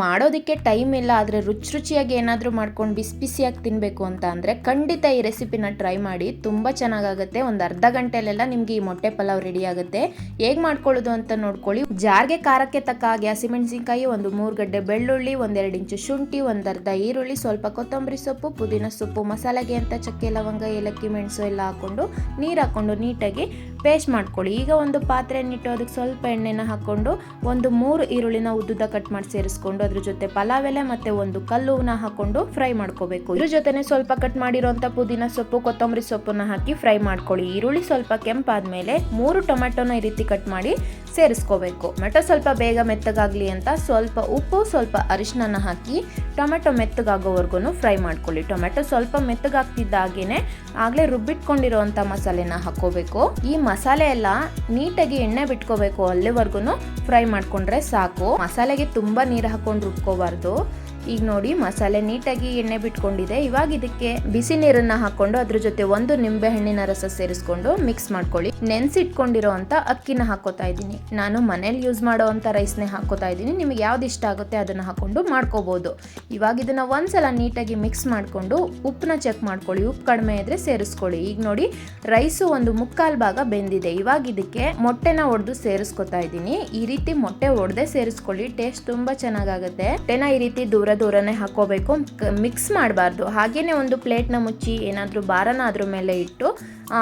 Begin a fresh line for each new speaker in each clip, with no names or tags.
ಮಾಡೋದಕ್ಕೆ ಟೈಮ್ ಇಲ್ಲ, ಆದರೆ ರುಚಿಯಾಗಿ ಏನಾದರೂ ಮಾಡ್ಕೊಂಡು ಬಿಸಿ ಬಿಸಿಯಾಗಿ ತಿನ್ನಬೇಕು ಅಂತ ಅಂದರೆ ಖಂಡಿತ ಈ ರೆಸಿಪಿನ ಟ್ರೈ ಮಾಡಿ. ತುಂಬ ಚೆನ್ನಾಗಾಗುತ್ತೆ. ಒಂದು ಅರ್ಧ ಗಂಟೆಲೆಲ್ಲ ನಿಮಗೆ ಈ ಮೊಟ್ಟೆ ಪಲಾವ್ ರೆಡಿ ಆಗುತ್ತೆ. ಹೇಗೆ ಮಾಡ್ಕೊಳ್ಳೋದು ಅಂತ ನೋಡ್ಕೊಳ್ಳಿ. ಜಾರ್ಗೆ ಖಾರಕ್ಕೆ ತಕ್ಕ ಹಾಗೆ ಹಸಿಮೆಣಸಿನ್ಕಾಯಿ, ಒಂದು 3 ಗಡ್ಡೆ ಬೆಳ್ಳುಳ್ಳಿ, 1-2 ಇಂಚು ಶುಂಠಿ, ಒಂದು ಅರ್ಧ ಈರುಳ್ಳಿ, ಸ್ವಲ್ಪ ಕೊತ್ತಂಬರಿ ಸೊಪ್ಪು, ಪುದೀನ ಸೊಪ್ಪು, ಮಸಾಲೆಗೆ ಅಂತ ಚಕ್ಕೆ ಲವಂಗ ಏಲಕ್ಕಿ ಮೆಣಸು ಎಲ್ಲ ಹಾಕ್ಕೊಂಡು ನೀರು ಹಾಕ್ಕೊಂಡು ನೀಟಾಗಿ ಪೇಸ್ಟ್ ಮಾಡ್ಕೊಳ್ಳಿ. ಈಗ ಒಂದು ಪಾತ್ರೆಯನ್ನಿಟ್ಟು ಅದಕ್ಕೆ ಸ್ವಲ್ಪ ಎಣ್ಣೆನ ಹಾಕ್ಕೊಂಡು ಒಂದು 3 ಈರುಳ್ಳಿನ ಉದ್ದುದ್ದ ಕಟ್ ಮಾಡಿ ಸೇರಿಸ್ಕೊಂಡು ಅದ್ರ ಜೊತೆ ಪಲಾವ್ ಎಲೆ ಮತ್ತೆ ಒಂದು ಕಲ್ಲುನ ಹಾಕೊಂಡು ಫ್ರೈ ಮಾಡ್ಕೋಬೇಕು. ಇದ್ರ ಜೊತೆನೆ ಸ್ವಲ್ಪ ಕಟ್ ಮಾಡಿರೋಂಥ ಪುದೀನ ಸೊಪ್ಪು, ಕೊತ್ತಂಬರಿ ಸೊಪ್ಪನ್ನ ಹಾಕಿ ಫ್ರೈ ಮಾಡ್ಕೊಳ್ಳಿ. ಈರುಳ್ಳಿ ಸ್ವಲ್ಪ ಕೆಂಪಾದ್ಮೇಲೆ 3 ಟೊಮೆಟೊನ ಈ ರೀತಿ ಕಟ್ ಮಾಡಿ ಸೇರಿಸ್ಕೋಬೇಕು. ಟೊಮೆಟೊ ಸ್ವಲ್ಪ ಬೇಗ ಮೆತ್ತಗಾಗ್ಲಿ ಅಂತ ಸ್ವಲ್ಪ ಉಪ್ಪು, ಸ್ವಲ್ಪ ಅರಿಶಿನ ಹಾಕಿ ಟೊಮೆಟೊ ಮೆತ್ತಗಾಗೋವರೆಗೂ ಫ್ರೈ ಮಾಡ್ಕೊಳ್ಳಿ. ಟೊಮೆಟೊ ಸ್ವಲ್ಪ ಮೆತ್ತಗಾಗ್ತಿದ್ದಾಗೇನೆ ಆಗ್ಲೇ ರುಬ್ಬಿಟ್ಕೊಂಡಿರೋಂಥ ಮಸಾಲೆನ ಹಾಕೋಬೇಕು. ಈ ಮಸಾಲೆ ಎಲ್ಲ ನೀಟಾಗಿ ಎಣ್ಣೆ ಬಿಟ್ಕೋಬೇಕು, ಅಲ್ಲಿವರೆಗೂ ಫ್ರೈ ಮಾಡ್ಕೊಂಡ್ರೆ ಸಾಕು. ಮಸಾಲೆಗೆ ತುಂಬಾ ನೀರು ಹಾಕೊಂಡು ರುಬ್ಕೋಬಾರ್ದು. ಈಗ ನೋಡಿ ಮಸಾಲೆ ನೀಟಾಗಿ ಎಣ್ಣೆ ಬಿಟ್ಕೊಂಡಿದೆ. ಇವಾಗ ಇದಕ್ಕೆ ಬಿಸಿ ನೀರನ್ನ ಹಾಕೊಂಡು ಅದ್ರ ಜೊತೆ ಒಂದು ನಿಂಬೆ ಹಣ್ಣಿನ ರಸ ಸೇರಿಸ್ಕೊಂಡು ಮಿಕ್ಸ್ ಮಾಡ್ಕೊಳ್ಳಿ. ನೆನ್ಸಿಟ್ಕೊಂಡಿರೋ ಅಂತ ಅಕ್ಕಿನ ಹಾಕೋತಾ ಇದ್ದೀನಿ. ನಾನು ಮನೇಲಿ ಯೂಸ್ ಮಾಡೋ ಅಂತ ರೈಸ್ನೇ ಹಾಕೋತಾ ಇದ್ದೀನಿ. ನಿಮಗೆ ಯಾವ್ದು ಇಷ್ಟ ಆಗುತ್ತೆ ಅದನ್ನ ಹಾಕೊಂಡು ಮಾಡ್ಕೋಬಹುದು. ಇವಾಗ ಇದನ್ನ ಒಂದ್ಸಲ ನೀಟಾಗಿ ಮಿಕ್ಸ್ ಮಾಡ್ಕೊಂಡು ಉಪ್ಪನ್ನ ಚೆಕ್ ಮಾಡ್ಕೊಳ್ಳಿ. ಉಪ್ಪು ಕಡಿಮೆ ಇದ್ರೆ ಸೇರಿಸ್ಕೊಳ್ಳಿ. ಈಗ ನೋಡಿ ರೈಸು ಒಂದು 1/4 ಭಾಗ ಬೆಂದಿದೆ. ಇವಾಗ ಇದಕ್ಕೆ ಮೊಟ್ಟೆನ ಒಡೆದು ಸೇರಿಸ್ಕೊತಾ ಇದ್ದೀನಿ. ಈ ರೀತಿ ಮೊಟ್ಟೆ ಒಡೆದೇ ಸೇರಿಸ್ಕೊಳ್ಳಿ, ಟೇಸ್ಟ್ ತುಂಬಾ ಚೆನ್ನಾಗಾಗುತ್ತೆ. ಮೊಟ್ಟೆನ ಈ ರೀತಿ ದೂರನೇ ಹಾಕೋಬೇಕು, ಮಿಕ್ಸ್ ಮಾಡಬಾರ್ದು. ಹಾಗೇನೆ ಒಂದು ಪ್ಲೇಟ್ನ ಮುಚ್ಚಿ ಏನಾದರೂ ಭಾರನ ಅದ್ರ ಮೇಲೆ ಇಟ್ಟು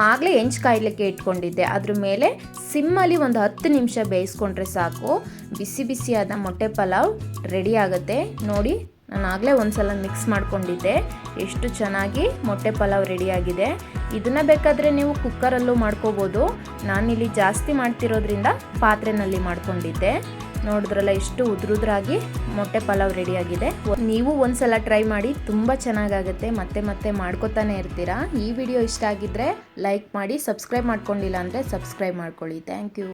ಆಗಲೇ ಹೆಂಚು ಕಾಯ್ಲಿಕ್ಕೆ ಇಟ್ಕೊಂಡಿದ್ದೆ, ಅದ್ರ ಮೇಲೆ ಸಿಮ್ಮಲ್ಲಿ ಒಂದು 10 ನಿಮಿಷ ಬೇಯಿಸ್ಕೊಂಡ್ರೆ ಸಾಕು. ಬಿಸಿ ಬಿಸಿಯಾದ ಮೊಟ್ಟೆ ಪಲಾವ್ ರೆಡಿ ಆಗುತ್ತೆ. ನೋಡಿ ನಾನು ಆಗಲೇ ಒಂದ್ಸಲ ಮಿಕ್ಸ್ ಮಾಡ್ಕೊಂಡಿದ್ದೆ. ಎಷ್ಟು ಚೆನ್ನಾಗಿ ಮೊಟ್ಟೆ ಪಲಾವ್ ರೆಡಿಯಾಗಿದೆ. ಇದನ್ನ ಬೇಕಾದರೆ ನೀವು ಕುಕ್ಕರಲ್ಲೂ ಮಾಡ್ಕೋಬೋದು. ನಾನಿಲ್ಲಿ ಜಾಸ್ತಿ ಮಾಡ್ತಿರೋದ್ರಿಂದ ಪಾತ್ರೆನಲ್ಲಿ ಮಾಡ್ಕೊಂಡಿದ್ದೆ. ನೋಡಿದ್ರಲ್ಲ ಎಷ್ಟು ಉದ್ರುದ್ರಾಗಿ ಮೊಟ್ಟೆ ಪಲಾವ್ ರೆಡಿಯಾಗಿದೆ. ನೀವು ಒಂದ್ಸಲ ಟ್ರೈ ಮಾಡಿ, ತುಂಬ ಚೆನ್ನಾಗಾಗುತ್ತೆ. ಮತ್ತೆ ಮಾಡ್ಕೋತಾನೆ ಇರ್ತೀರಾ. ಈ ವಿಡಿಯೋ ಇಷ್ಟ ಆಗಿದ್ರೆ ಲೈಕ್ ಮಾಡಿ, ಸಬ್ಸ್ಕ್ರೈಬ್ ಮಾಡ್ಕೊಂಡಿಲ್ಲ ಅಂದರೆ ಸಬ್ಸ್ಕ್ರೈಬ್ ಮಾಡ್ಕೊಳ್ಳಿ. Thank you.